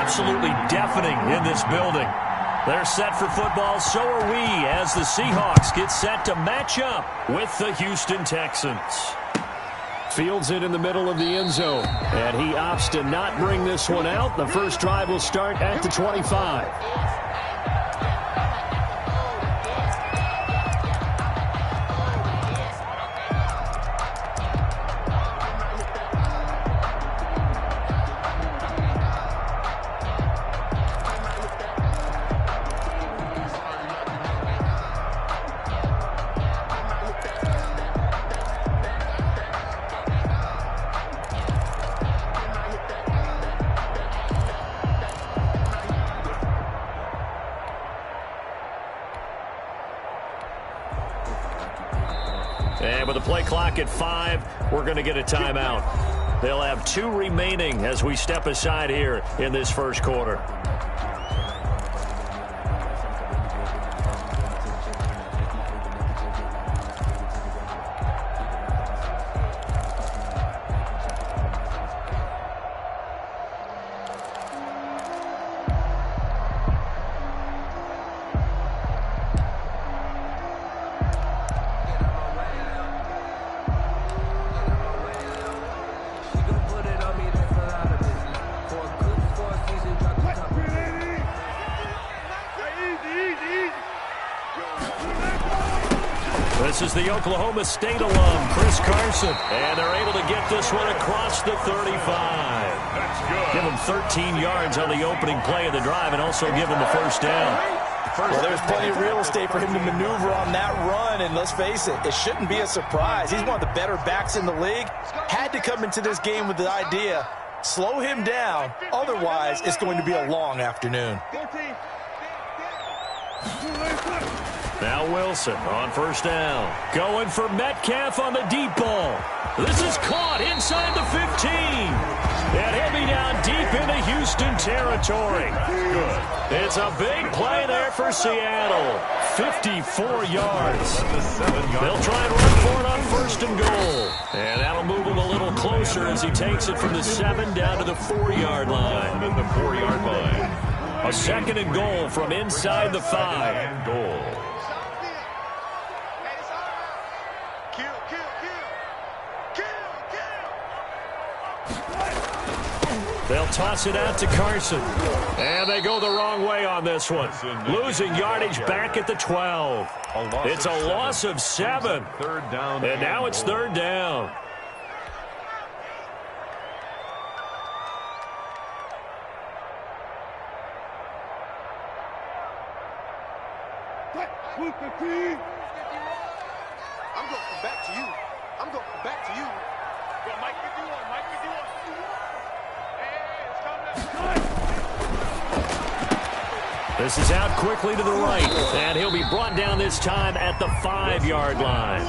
absolutely deafening in this building. They're set for football, so are we, as the Seahawks get set to match up with the Houston Texans. Fields it in the middle of the end zone, and he opts to not bring this one out. The first drive will start at the 25. And with the play clock at 5, we're going to get a timeout. They'll have 2 remaining as we step aside here in this first quarter. This is the Oklahoma State alum, Chris Carson, and they're able to get this one across the 35. Give him 13 yards on the opening play of the drive and also give him the first down. Well, there's plenty of real estate for him to maneuver on that run, and let's face it, it shouldn't be a surprise. He's one of the better backs in the league. Had to come into this game with the idea, slow him down, otherwise it's going to be a long afternoon. Now Wilson on first down. Going for Metcalf on the deep ball. This is caught inside the 15. And he'll be down deep into Houston territory. Good. It's a big play there for Seattle. 54 yards. They'll try and run for it on first and goal. And that'll move him a little closer as he takes it from the 7 down to the 4-yard line. The 4-yard line. A second and goal from inside the 5. And goal. They'll toss it out to Carson. And they go the wrong way on this one. Losing yardage back at the 12. It's a loss of 7. Third down. And now it's third down. I'm going back to you. I'm going back to you. Go, Mike 51. Mike 51. This is out quickly to the right, and he'll be brought down this time at the 5-yard line.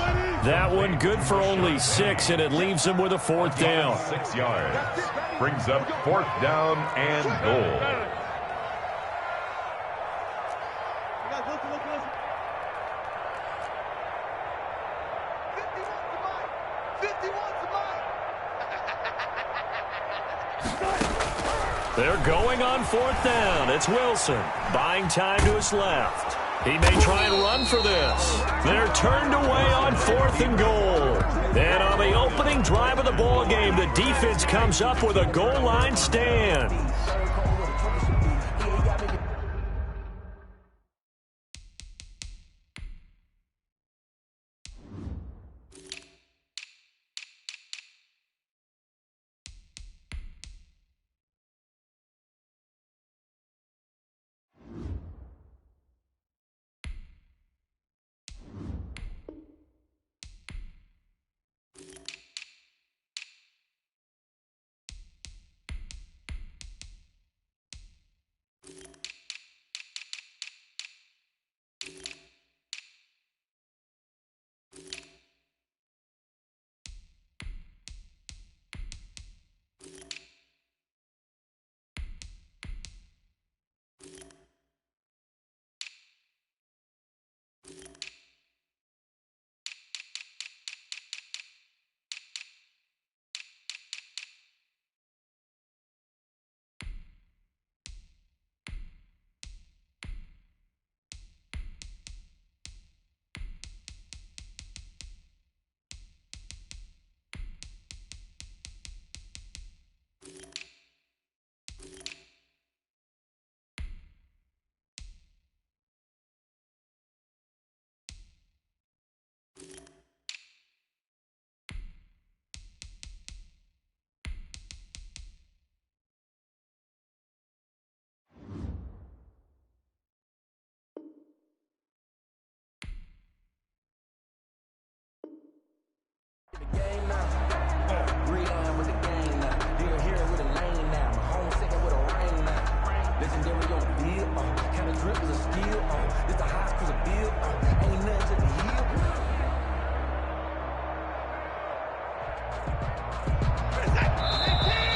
That one good for only 6, and it leaves him with a 4th down. 6 yards. Brings up 4th down and goal. They're going on 4th down. It's Wilson buying time to his left. He may try and run for this. They're turned away on 4th and goal. And on the opening drive of the ball game, the defense comes up with a goal line stand.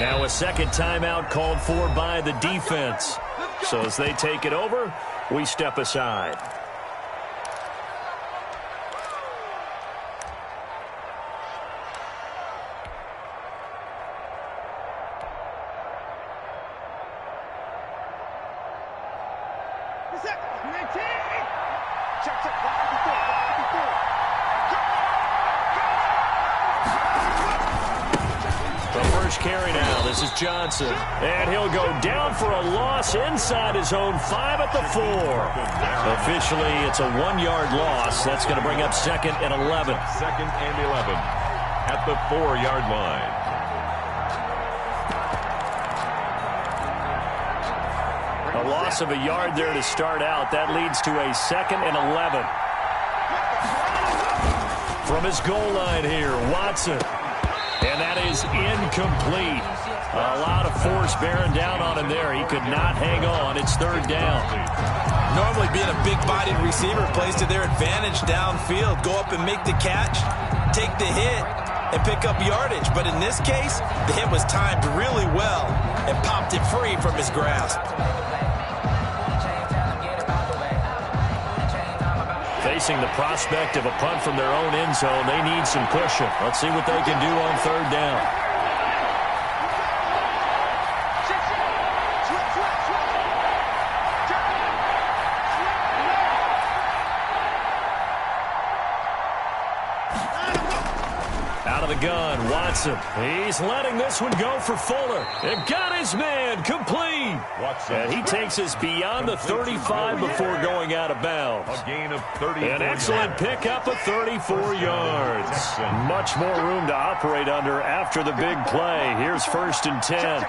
Now a second timeout called for by the defense. So as they take it over, we step aside. Carry now. This is Johnson. And he'll go down for a loss inside his own 5 at the 4. Officially, it's a 1-yard loss. That's going to bring up 2nd and 11. 2nd and 11 at the 4-yard line. A loss of a yard there to start out. That leads to a 2nd and 11. From his goal line here, Watson. And that is incomplete. A lot of force bearing down on him there. He could not hang on. It's 3rd down. Normally being a big-bodied receiver plays to their advantage downfield. Go up and make the catch, take the hit, and pick up yardage. But in this case, the hit was timed really well and popped it free from his grasp. Facing the prospect of a punt from their own end zone, they need some cushion. Let's see what they can do on 3rd down. Out of the gun, Watson. He's letting this one go for Fuller. It got his man complete. Watson. And he takes us beyond the 35 before going out of bounds. A gain of 34 An excellent pickup of 34 yards. Much more room to operate under after the big play. Here's 1st and 10.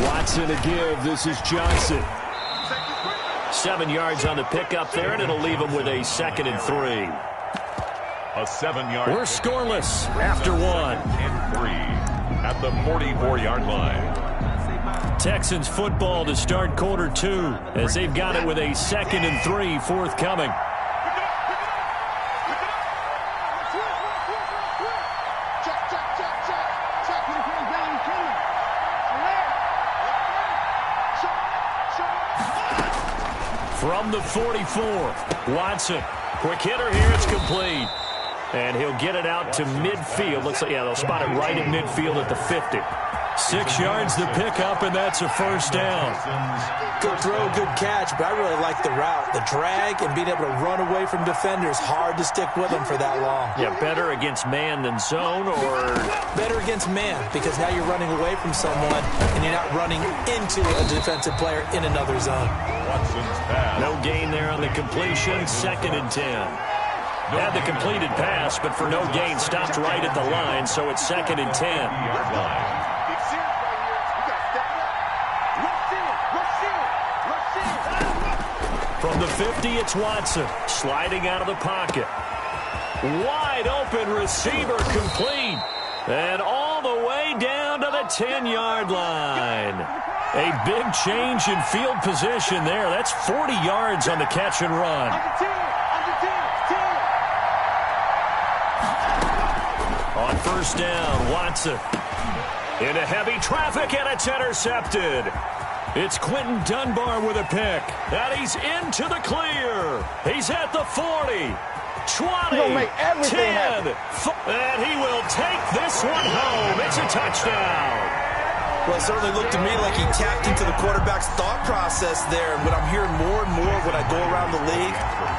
Watson to give. This is Johnson. 7 yards on the pickup there, and it'll leave him with a 2nd and 3. A 7-yard. We're scoreless after 1. And 3 at the 44-yard line. Texans football to start quarter 2 as they've got it with a 2nd and 3 forthcoming. From the 44, Watson. Quick hitter here, it's complete. And he'll get it out to midfield. Looks like, yeah, they'll spot it right at midfield at the 50. 6 yards to pick up, and that's a 1st down. Good throw, good catch, but I really like the route. The drag and being able to run away from defenders, hard to stick with them for that long. Yeah, better against man than zone, or? Better against man, because now you're running away from someone, and you're not running into a defensive player in another zone. Watson's pass. No gain there on the completion, 2nd and 10. Had the completed pass, but for no gain, stopped right at the line, so it's 2nd and 10. From the 50, it's Watson, sliding out of the pocket. Wide open receiver complete. And all the way down to the 10-yard line. A big change in field position there. That's 40 yards on the catch and run. On 1st down, Watson. Into heavy traffic, and it's intercepted. It's Quentin Dunbar with a pick. And he's into the clear. He's at the 40, 20, make everything 10. And he will take this one home. It's a touchdown. Well, it certainly looked to me like he tapped into the quarterback's thought process there. And what I'm hearing more and more when I go around the league,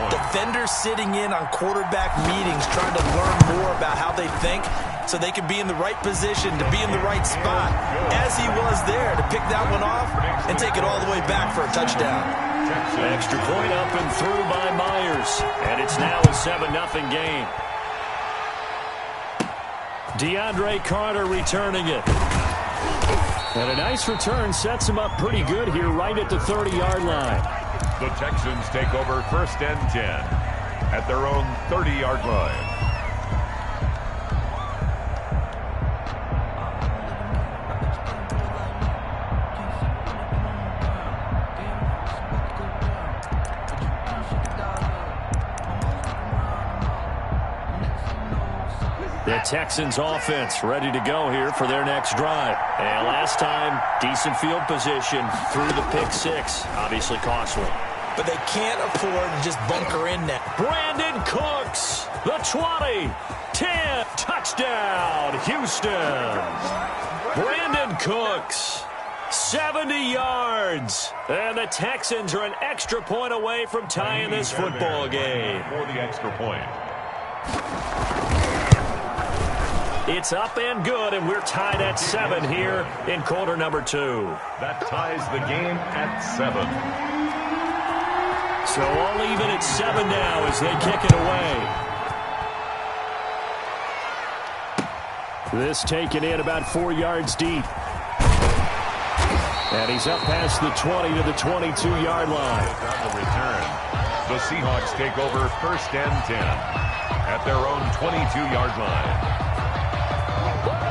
defenders sitting in on quarterback meetings trying to learn more about how they think so they can be in the right position to be in the right spot, as he was there to pick that one off and take it all the way back for a touchdown. Extra point up and through by Myers. And it's now a 7-0 game. DeAndre Carter returning it. And a nice return sets him up pretty good here right at the 30-yard line. The Texans take over 1st and 10 at their own 30-yard line. The Texans offense ready to go here for their next drive. And last time, decent field position through the pick six. Obviously costly. But they can't afford to just bunker in now. Brandon Cooks, the 20, 10, touchdown, Houston. Brandon Cooks, 70 yards. And the Texans are an extra point away from tying this football game. For the extra point. It's up and good, and we're tied at 7 here in quarter number 2. That ties the game at 7. So all even at 7 now as they kick it away. This taken in about 4 yards deep. And he's up past the 20 to the 22-yard line. On the return, the Seahawks take over 1st and 10 at their own 22-yard line.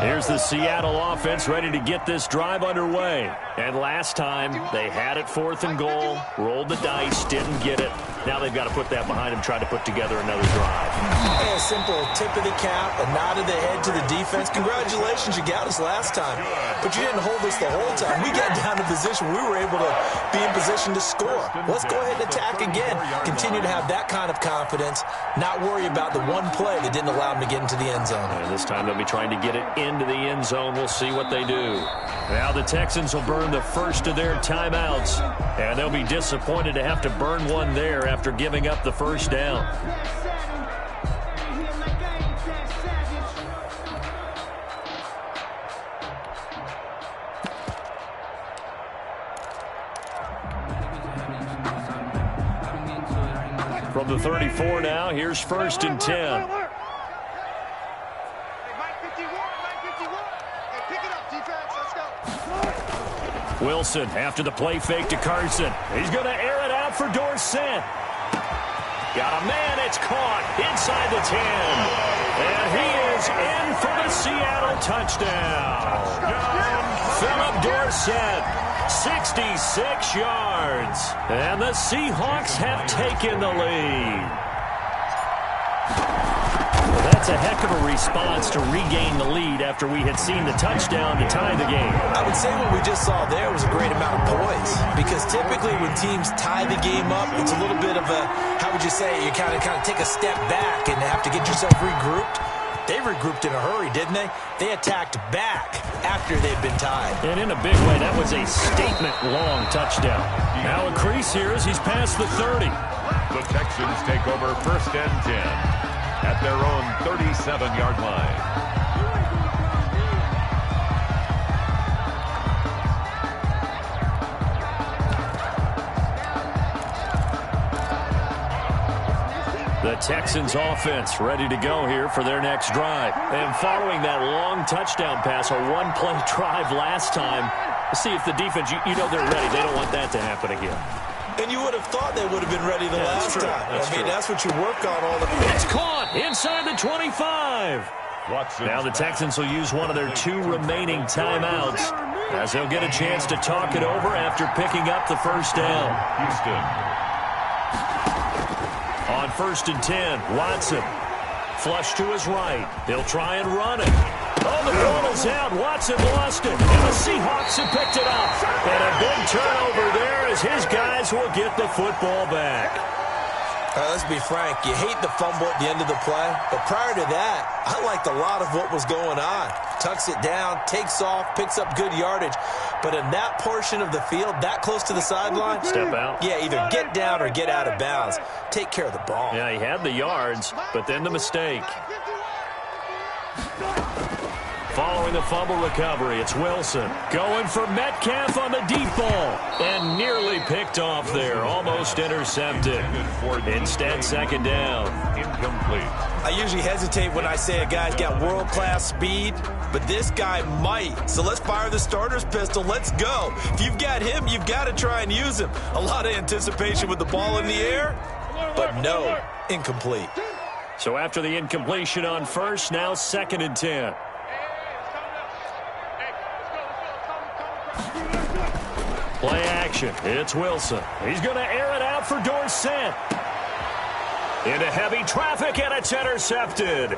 Here's the Seattle offense ready to get this drive underway. And last time, they had it 4th and goal, rolled the dice, didn't get it. Now they've got to put that behind them, try to put together another drive. A simple tip of the cap, a nod of the head to the defense. Congratulations, you got us last time. But you didn't hold us the whole time. We got down to position. We were able to be in position to score. Let's go ahead and attack again. Continue to have that kind of confidence, not worry about the one play that didn't allow them to get into the end zone. And this time they'll be trying to get it into the end zone. We'll see what they do. Now the Texans will burn the first of their timeouts, and they'll be disappointed to have to burn one there after giving up the first down. From the 34 now, here's 1st and 10. Wilson after the play fake to Carson. He's going to air it out for Dorsett. Got a man, it's caught inside the 10. And he is in for the Seattle touchdown. Philip Dorsett, 66 yards. And the Seahawks have taken the lead. That's a heck of a response to regain the lead after we had seen the touchdown to tie the game. I would say what we just saw there was a great amount of poise, because typically when teams tie the game up, it's a little bit of a, how would you say, you kind of take a step back and have to get yourself regrouped. They regrouped in a hurry, didn't they? They attacked back after they'd been tied. And in a big way, that was a statement-long touchdown. Now a crease here as he's past the 30. The Texans take over 1st and 10 at their own 37-yard line. The Texans offense ready to go here for their next drive. And following that long touchdown pass, a one-play drive last time, see if the defense, you know they're ready. They don't want that to happen again. And you would have thought they would have been ready the last time. That's what you work on all the time. It's caught inside the 25. Now the Texans will use one of their 2 remaining timeouts as they'll get a chance to talk it over after picking up the first down. Houston. On 1st and 10, Watson. Flush to his right. They'll try and run it. Oh, the ball is out. Watson lost it. And the Seahawks have picked it up. And a big turnover there as his guys will get the football back. Let's be frank. You hate the fumble at the end of the play. But prior to that, I liked a lot of what was going on. Tucks it down, takes off, picks up good yardage. But in that portion of the field, that close to the sideline, step out. Yeah, either get down or get out of bounds. Take care of the ball. Yeah, he had the yards, but then the mistake. Following the fumble recovery, it's Wilson going for Metcalf on the deep ball. And nearly picked off there, almost intercepted. Instead, 2nd down. Incomplete. I usually hesitate when I say a guy's got world-class speed, but this guy might. So let's fire the starter's pistol. Let's go. If you've got him, you've got to try and use him. A lot of anticipation with the ball in the air, but no, incomplete. So after the incompletion on 1st, now 2nd and 10. Play action. It's Wilson. He's going to air it out for Dorsett. Into heavy traffic, and it's intercepted.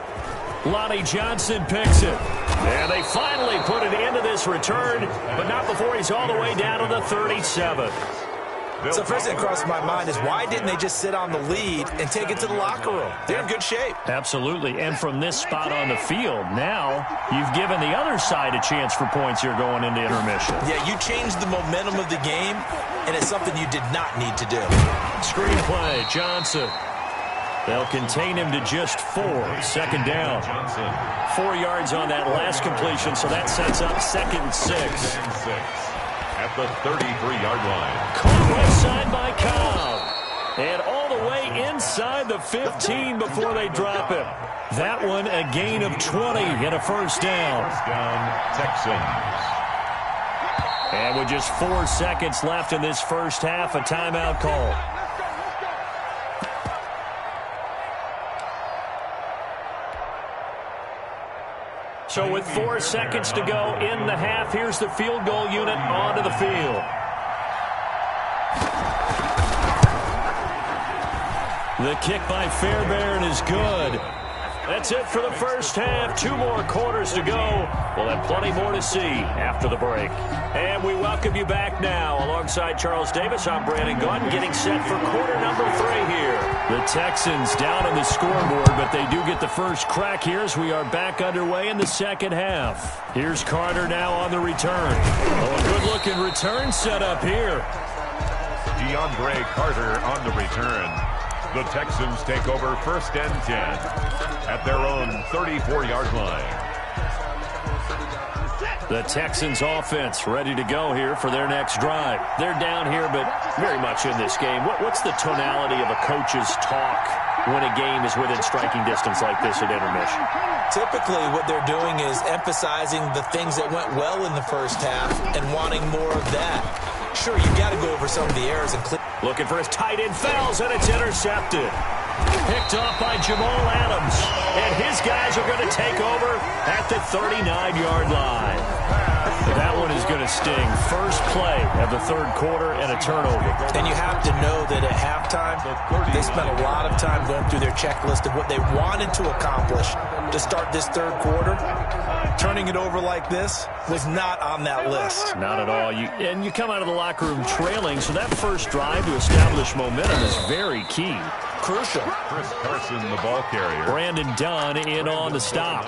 Lonnie Johnson picks it. And they finally put an end to this return, but not before he's all the way down to the 37. So first thing that crosses my mind is why didn't they just sit on the lead and take it to the locker room? They're in good shape. Absolutely, and from this spot on the field, now you've given the other side a chance for points here going into intermission. Yeah, you changed the momentum of the game, and it's something you did not need to do. Screen play, Johnson. They'll contain him to just 4. Second down. 4 yards on that last completion, so that sets up 2nd and 6. At the 33-yard line. Caught right side by Cobb. And all the way inside the 15 before they drop him. That one a gain of 20 and a first down. First down, Texans. And with just 4 seconds left in this first half, a timeout call. So with 4 seconds to go in the half, here's the field goal unit onto the field. The kick by Fairbairn is good. That's it for the first half. 2 more quarters to go. We'll have plenty more to see after the break. And we welcome you back now. Alongside Charles Davis, I'm Brandon Gunn, getting set for quarter number 3 here. The Texans down on the scoreboard, but they do get the first crack here as we are back underway in the second half. Here's Carter now on the return. Oh, a good-looking return set up here. DeAndre Carter on the return. The Texans take over 1st and 10 at their own 34-yard line. The Texans offense ready to go here for their next drive. They're down here, but very much in this game. What's the tonality of a coach's talk when a game is within striking distance like this at intermission? Typically, what they're doing is emphasizing the things that went well in the first half and wanting more of that. Sure, you've got to go over some of the errors and clean. Looking for his tight end, fouls, and it's intercepted. Picked off by Jamal Adams. And his guys are going to take over at the 39-yard line. That one is going to sting. First play of the 3rd quarter and a turnover. And you have to know that at halftime, they spent a lot of time going through their checklist of what they wanted to accomplish to start this 3rd quarter. Turning it over like this was not on that list. Not at all. You come out of the locker room trailing, so that first drive to establish momentum is very key. Crucial. Chris Carson, the ball carrier. Brandon Dunn in on the stop.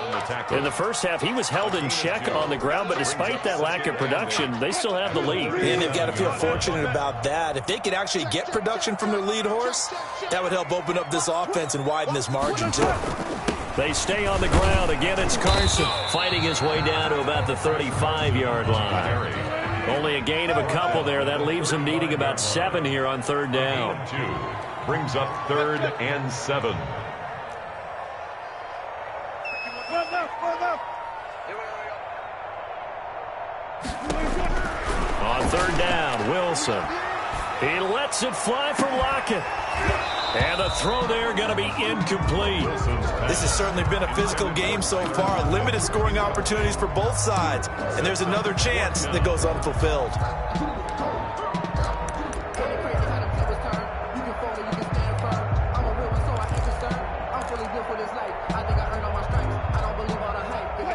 In the first half, he was held in check on the ground, but despite that lack of production, they still have the lead. And they've got to feel fortunate about that. If they could actually get production from their lead horse, that would help open up this offense and widen this margin, too. They stay on the ground. Again, it's Carson fighting his way down to about the 35-yard line. Only a gain of a couple there. That leaves him needing about 7 here on 3rd down. 2 brings up 3rd and 7. On 3rd down, Wilson. He lets it fly for Lockett. And the throw there going to be incomplete. This has certainly been a physical game so far. Limited scoring opportunities for both sides. And there's another chance that goes unfulfilled.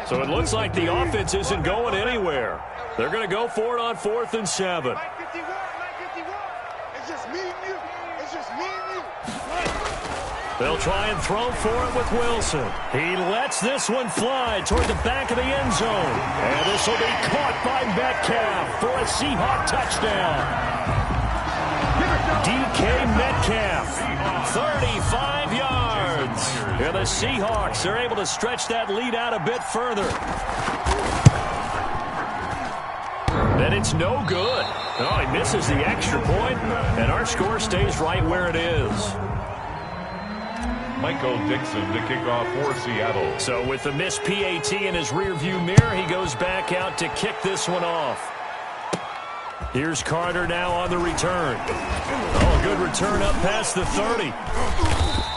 So it looks like the offense isn't going anywhere. They're going to go for it on 4th and 7. They'll try and throw for it with Wilson. He lets this one fly toward the back of the end zone. And this will be caught by Metcalf for a Seahawk touchdown. DK Metcalf, 35 yards. And the Seahawks are able to stretch that lead out a bit further. And it's no good. Oh, he misses the extra point, and our score stays right where it is. Michael Dixon to kick off for Seattle. So with the missed PAT in his rearview mirror, he goes back out to kick this one off. Here's Carter now on the return. Oh, good return up past the 30.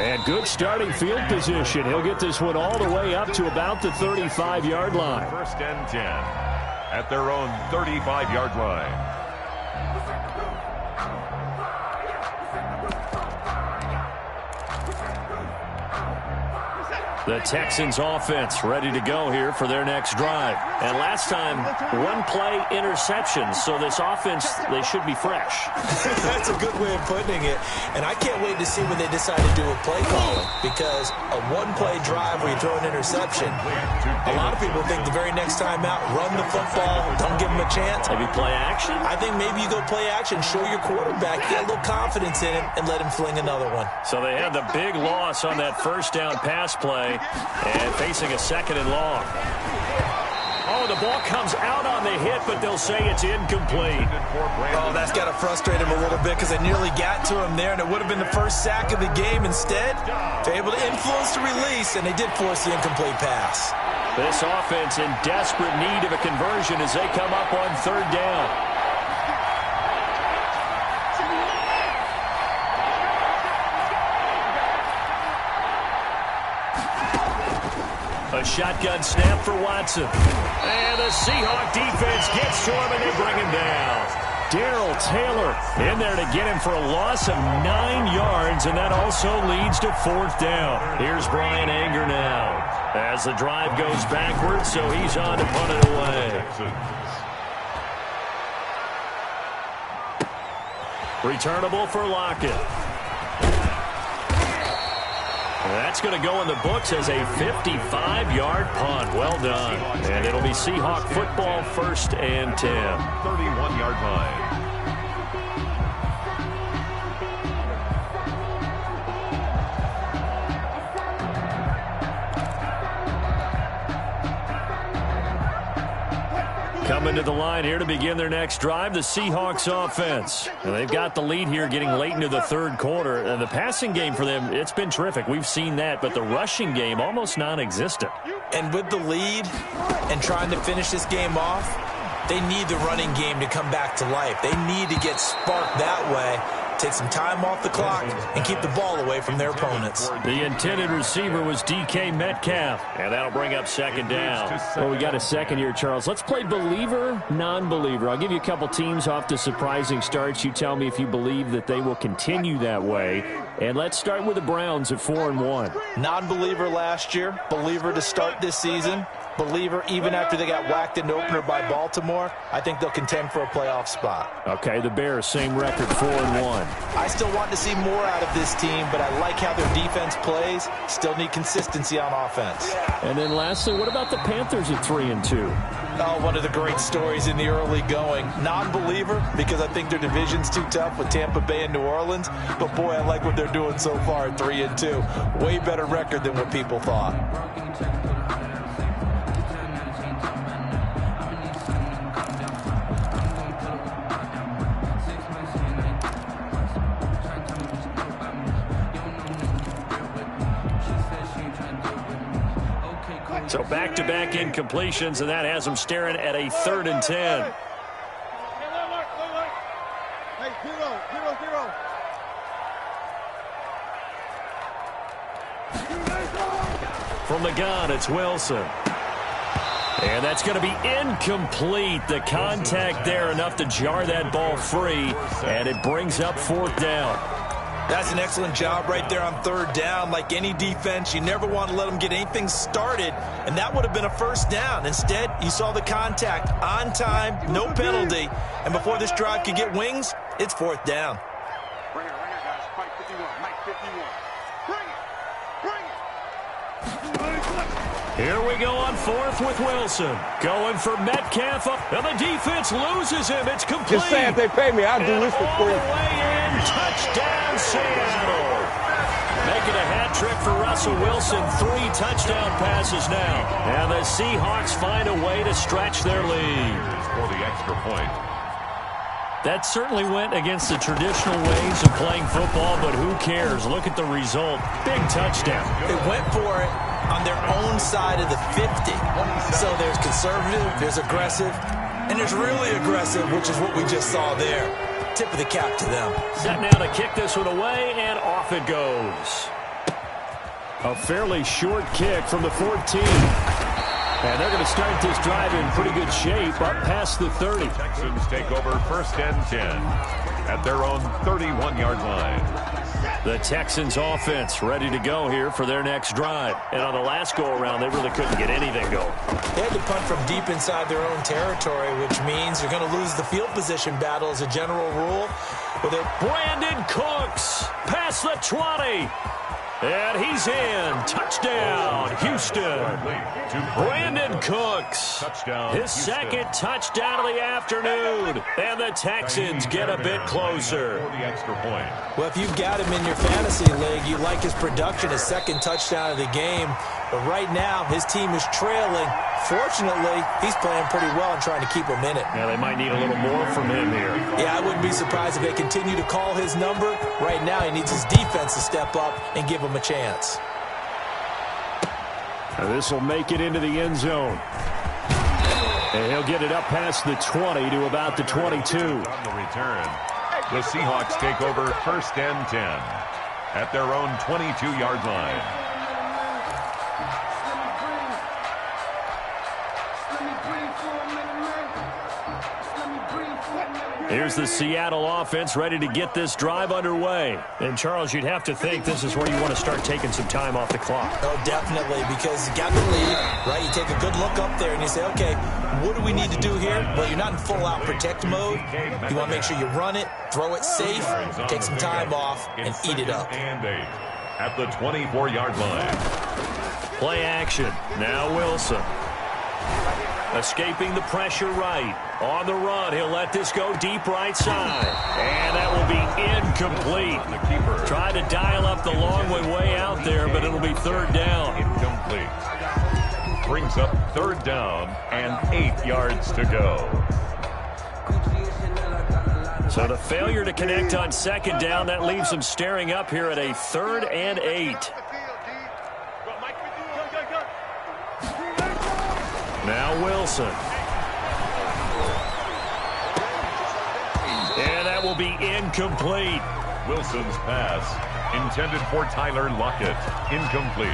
And good starting field position. He'll get this one all the way up to about the 35-yard line. 1st and 10 at their own 35-yard line. The Texans offense ready to go here for their next drive. And last time, one-play interception. So this offense, they should be fresh. That's a good way of putting it. And I can't wait to see when they decide to do a play calling. Because a one-play drive where you throw an interception, a lot of people think the very next time out, run the football, don't give them a chance. Maybe play action? I think maybe you go play action, show your quarterback, get a little confidence in him, and let him fling another one. So they had the big loss on that first down pass play and facing a second and long. Oh, the ball comes out on the hit, but they'll say it's incomplete. Oh, that's got to frustrate him a little bit because they nearly got to him there, and it would have been the first sack of the game. Instead, they're able to influence the release, and they did force the incomplete pass. This offense in desperate need of a conversion as they come up on third down. A shotgun snap for Watson. And the Seahawk defense gets to him, and they bring him down. Darrell Taylor in there to get him for a loss of 9 yards, and that also leads to fourth down. Here's Brian Anger now as the drive goes backwards, so he's on to punt it away. Returnable for Lockett. That's going to go in the books as a 55-yard punt. Well done. And it'll be Seahawk football, 1st and 10. 31-yard line. Coming to the line here to begin their next drive, the Seahawks offense. And they've got the lead here getting late into the third quarter. And the passing game for them, it's been terrific. We've seen that, but the rushing game almost non-existent. And with the lead and trying to finish this game off, they need the running game to come back to life. They need to get sparked that way, take some time off the clock, and keep the ball away from their opponents. The intended receiver was DK Metcalf, and that'll bring up second down. Well, we got a second here, Charles. Let's play believer, non-believer. I'll give you a couple teams off to surprising starts. You tell me if you believe that they will continue that way. And let's start with the Browns at 4-1. Non-believer last year, believer to start this season. Believer even after they got whacked in the opener by Baltimore. I think they'll contend for a playoff spot. Okay, the Bears, same record, 4-1. I still want to see more out of this team, but I like how their defense plays. Still need consistency on offense. And then lastly, what about the Panthers at 3-2? Oh, one of the great stories in the early going. Non-believer because I think their division's too tough with Tampa Bay and New Orleans. But boy, I like what they're doing so far at 3-2. Way better record than what people thought. So back-to-back incompletions, and that has them staring at a 3rd and 10. Hey, zero. From the gun, it's Wilson. And that's going to be incomplete. The contact there enough to jar that ball free, and it brings up 4th down. That's an excellent job right there on 3rd down. Like any defense, you never want to let them get anything started, and that would have been a 1st down. Instead, you saw the contact on time, no penalty, and before this drive could get wings, it's 4th down. Bring it, guys. Mike 51. Bring it. Here we go on 4th with Wilson. Going for Metcalf. And the defense loses him. It's complete. Just say if they pay me, I'll do this for free. All the way in. Touchdown, Seattle. Making a hat trick for Russell Wilson. 3 touchdown passes now. And the Seahawks find a way to stretch their lead. For the extra point. That certainly went against the traditional ways of playing football, but who cares? Look at the result. Big touchdown. They went for it on their own side of the 50. So there's conservative, there's aggressive, and there's really aggressive, which is what we just saw there. Tip of the cap to them. Set now to kick this one away, and off it goes. A fairly short kick from the 14. And they're going to start this drive in pretty good shape up past the 30. Texans take over 1st and 10 at their own 31-yard line. The Texans offense ready to go here for their next drive. And on the last go-around, they really couldn't get anything going. They had to punt from deep inside their own territory, which means you're going to lose the field position battle as a general rule. With it, Brandon Cooks past the 20. And he's in. Touchdown, Houston. Brandon Cooks. His second touchdown of the afternoon. And the Texans get a bit closer. Well, if you've got him in your fantasy league, you like his production, his second touchdown of the game. But right now, his team is trailing. Fortunately, he's playing pretty well and trying to keep him in it. Yeah, they might need a little more from him here. Yeah, I wouldn't be surprised if they continue to call his number. Right now, he needs his defense to step up and give him a chance. This will make it into the end zone. And he'll get it up past the 20 to about the 22. On the return, the Seahawks take over 1st and 10 at their own 22-yard line. Here's the Seattle offense ready to get this drive underway. And, Charles, you'd have to think this is where you want to start taking some time off the clock. Oh, definitely, because you got the lead, right? You take a good look up there and you say, okay, what do we need to do here? Well, you're not in full-out protect mode. You want to make sure you run it, throw it safe, take some time off, and eat it up. At the 24-yard line. Play action. Now Wilson. Escaping the pressure right. On the run, he'll let this go deep right side. And that will be incomplete. The keeper. Try to dial up the long way out there, but it'll be 3rd down. Incomplete. Brings up 3rd down and 8 yards to go. So the failure to connect on 2nd down, that leaves them staring up here at a 3rd and 8. Now Wilson. And that will be incomplete. Wilson's pass, intended for Tyler Lockett, incomplete.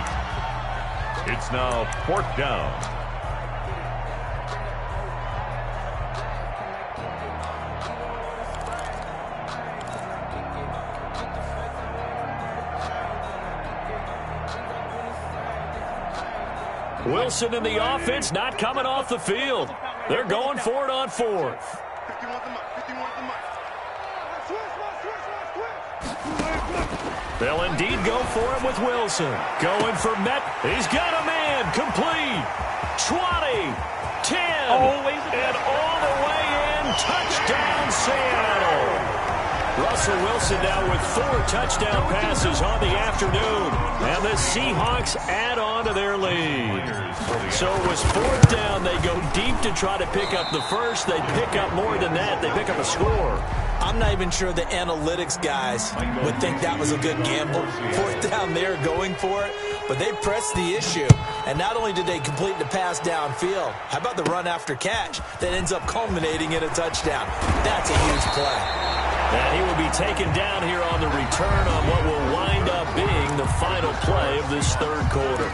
It's now 4th down. Wilson and the offense not coming off the field. They're going for it on 4th. They'll indeed go for it with Wilson. Going for Met. He's got a man. Complete. 20. 10. And all the way in. Touchdown, Seattle. Russell Wilson now with 4 touchdown passes on the afternoon. And the Seahawks add on to their lead. So it was 4th down. They go deep to try to pick up the first. They pick up more than that. They pick up a score. I'm not even sure the analytics guys would think that was a good gamble. 4th down there going for it. But they pressed the issue. And not only did they complete the pass downfield, how about the run after catch that ends up culminating in a touchdown? That's a huge play. And he will be taken down here on the return on what will wind up being the final play of this 3rd quarter.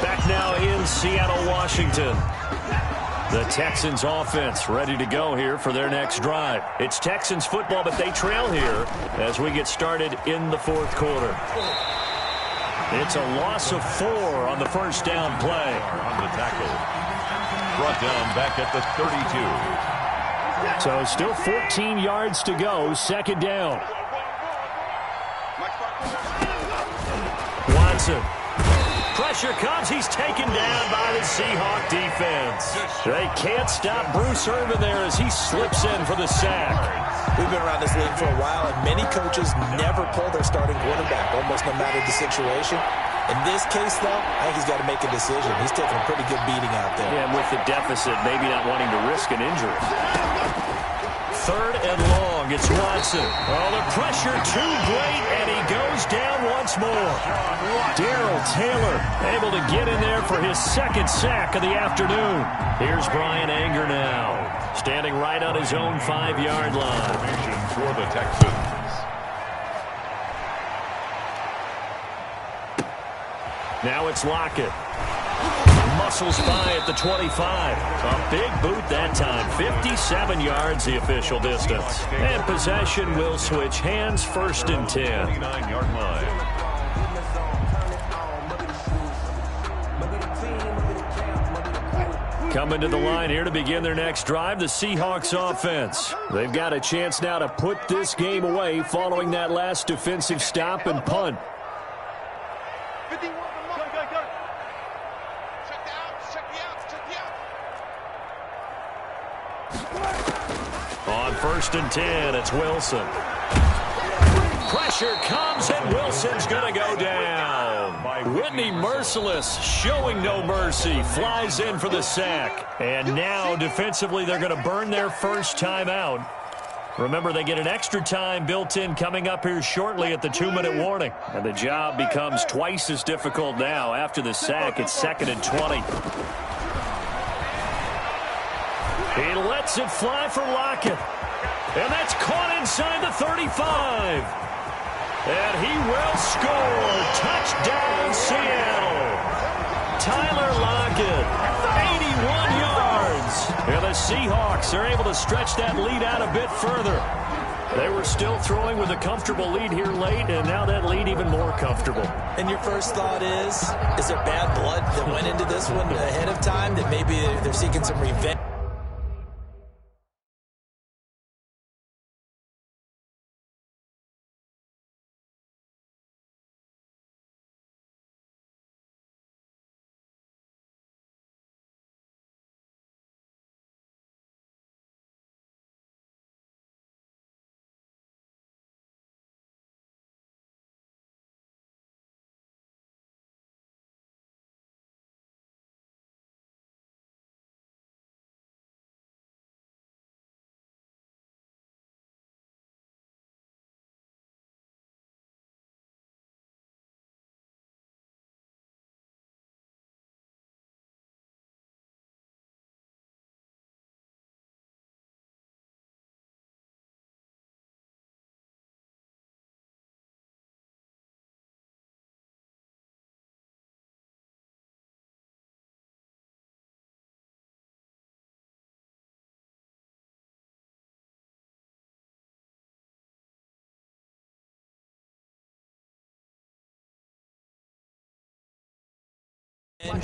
Back now in Seattle, Washington. The Texans offense ready to go here for their next drive. It's Texans football, but they trail here as we get started in the 4th quarter. It's a loss of 4 on the 1st down play. On the tackle. Brought down back at the 32. So still 14 yards to go, 2nd down. Watson. Pressure comes. He's taken down by the Seahawk defense. They can't stop Bruce Irvin there as he slips in for the sack. We've been around this league for a while, and many coaches never pull their starting quarterback, almost no matter the situation. In this case, though, I think he's got to make a decision. He's taking a pretty good beating out there. Yeah, and with the deficit, maybe not wanting to risk an injury. 3rd and long. It's Watson. Oh, the pressure too great, and he goes down once more. Darrell Taylor able to get in there for his 2nd sack of the afternoon. Here's Brian Anger now, standing right on his own 5-yard line. For the Texans. Now it's Lockett. Muscles by at the 25. A big boot that time. 57 yards the official distance. And possession will switch hands, 1st and 10. 29-yard line. Coming to the line here to begin their next drive, the Seahawks offense. They've got a chance now to put this game away following that last defensive stop and punt. 51, go. Check the outs, check the outs. On 1st and 10, it's Wilson. Pressure comes, and Wilson's going to go down. Whitney Merciless, showing no mercy, flies in for the sack. And now, defensively, they're going to burn their first time out. Remember, they get an extra time built in coming up here shortly at the 2-minute warning. And the job becomes twice as difficult now. After the sack, it's 2nd and 20. He lets it fly for Lockett. And that's caught inside the 35. And he will score. Touchdown, Seattle. Tyler Lockett, 81 yards. And the Seahawks are able to stretch that lead out a bit further. They were still throwing with a comfortable lead here late, and now that lead even more comfortable. And your first thought is there bad blood that went into this one ahead of time, that maybe they're seeking some revenge?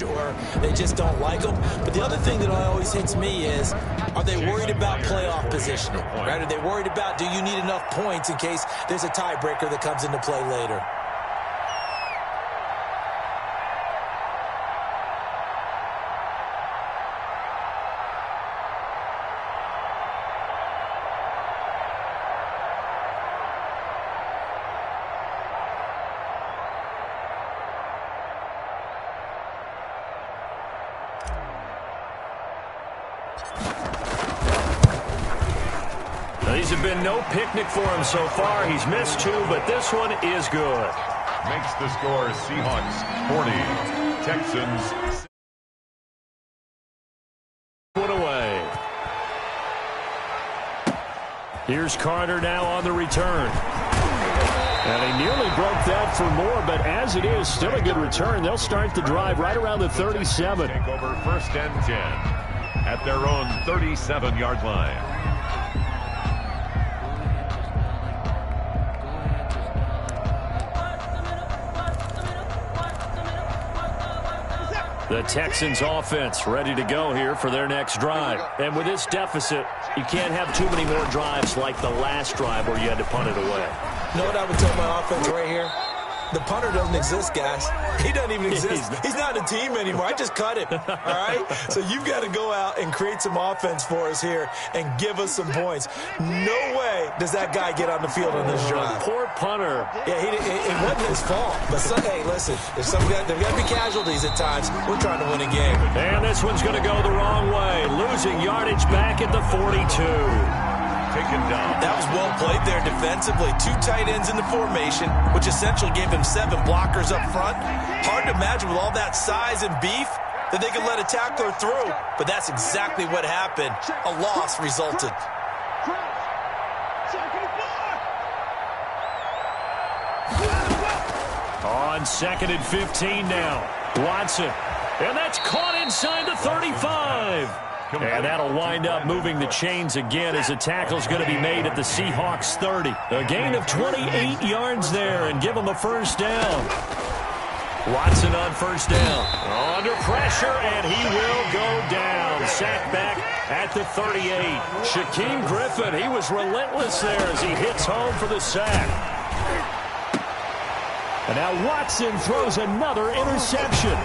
Or they just don't like them. But the other thing that always hits me is, are they worried about playoff positioning? Right? Are they worried about, do you need enough points in case there's a tiebreaker that comes into play later? These have been no picnic for him so far. He's missed 2, but this one is good. Makes the score Seahawks 40, Texans One away. Here's Carter now on the return. And he nearly broke that for more, but as it is, still a good return. They'll start the drive right around the 37. take over 1st and 10 at their own 37-yard line. The Texans offense ready to go here for their next drive. And with this deficit, you can't have too many more drives like the last drive where you had to punt it away. You know what I would tell my offense right here? The punter doesn't exist, guys. He doesn't even exist. He's not a team anymore. I just cut him, all right? So you've got to go out and create some offense for us here and give us some points. No way does that guy get on the field on this drive. Poor punter. Yeah, it wasn't his fault. But, hey, listen, there's got to be casualties at times. We're trying to win a game. And this one's going to go the wrong way. Losing yardage back at the 42. Taken down. That was well played there defensively. 2 tight ends in the formation, which essentially gave him 7 blockers up front. Hard to imagine with all that size and beef that they could let a tackler through. But that's exactly what happened. A loss resulted. On 2nd and 15 now. Watson. And that's caught inside the 35. And that'll wind up moving the chains again as the tackle's going to be made at the Seahawks 30. A gain of 28 yards there and give them a first down. Watson on first down. Under pressure, and he will go down. Sacked back at the 38. Shaquem Griffin, he was relentless there as he hits home for the sack. And now Watson throws another interception.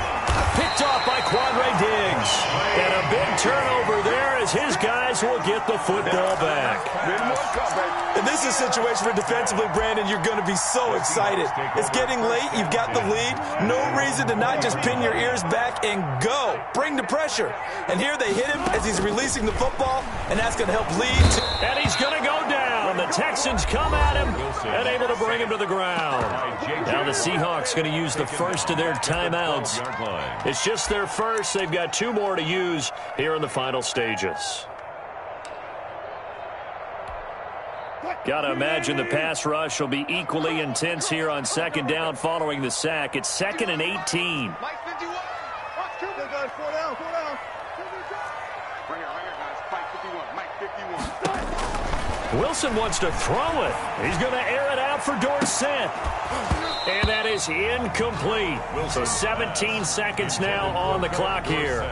Picked off by Quandre Diggs. And a big turnover there as his guys will get the football back. And this is a situation where defensively, Brandon, you're going to be so excited. It's getting late. You've got the lead. No reason to not just pin your ears back and go. Bring the pressure. And here they hit him as he's releasing the football, and that's going to help lead. And he's going to go down. The Texans come at him and able to bring him to the ground. Now the Seahawks going to use the first of their timeouts. It's just their first. They've got 2 more to use here in the final stages. Got to imagine the pass rush will be equally intense here on second down following the sack. It's 2nd and 18. Wilson wants to throw it. He's going to air it out for Dorsett. And that is incomplete. So 17 seconds now on the clock here.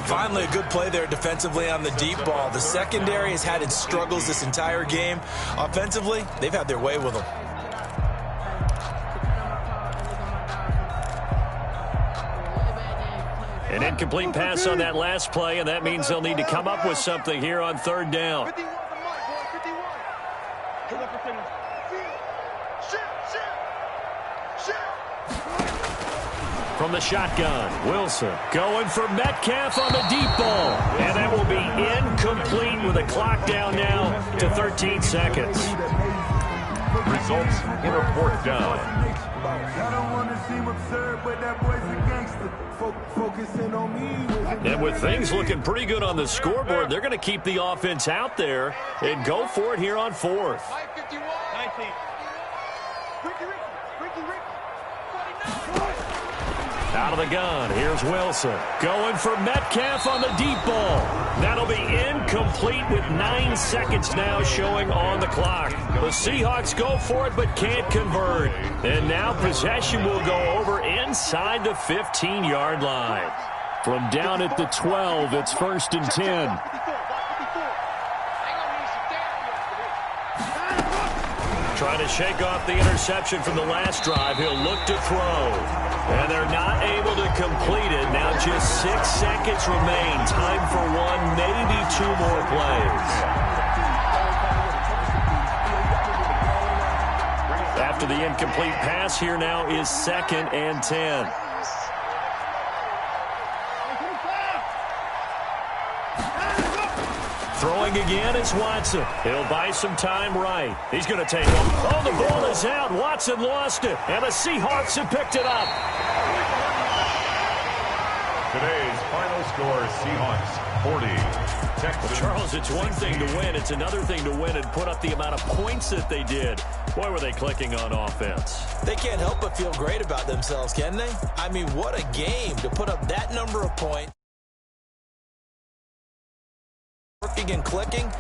Finally, a good play there defensively on the deep ball. The secondary has had its struggles this entire game. Offensively, they've had their way with them. An incomplete pass on that last play, and that means they'll need to come up with something here on third down. From the shotgun, Wilson going for Metcalf on the deep ball. And that will be incomplete with a clock down now to 13 seconds. Results in a 4th down. And with things looking pretty good on the scoreboard, they're going to keep the offense out there and go for it here on 4th. Out of the gun, here's Wilson. Going for Metcalf on the deep ball. That'll be incomplete with 9 seconds now showing on the clock. The Seahawks go for it but can't convert. And now possession will go over inside the 15-yard line. From down at the 12, it's 1st and 10. Trying to shake off the interception from the last drive. He'll look to throw. And they're not able to complete it. Now just 6 seconds remain. Time for 1, maybe 2 more plays. After the incomplete pass, here now is 2nd and 10. Throwing again is Watson. He'll buy some time right. He's going to take one. Oh, the ball is out. Watson lost it. And the Seahawks have picked it up. Today's final score, Seahawks 40. Texans. Well, Charles, it's one thing to win. It's another thing to win and put up the amount of points that they did. Boy, were they clicking on offense. They can't help but feel great about themselves, can they? I mean, what a game to put up that number of points. Working and clicking.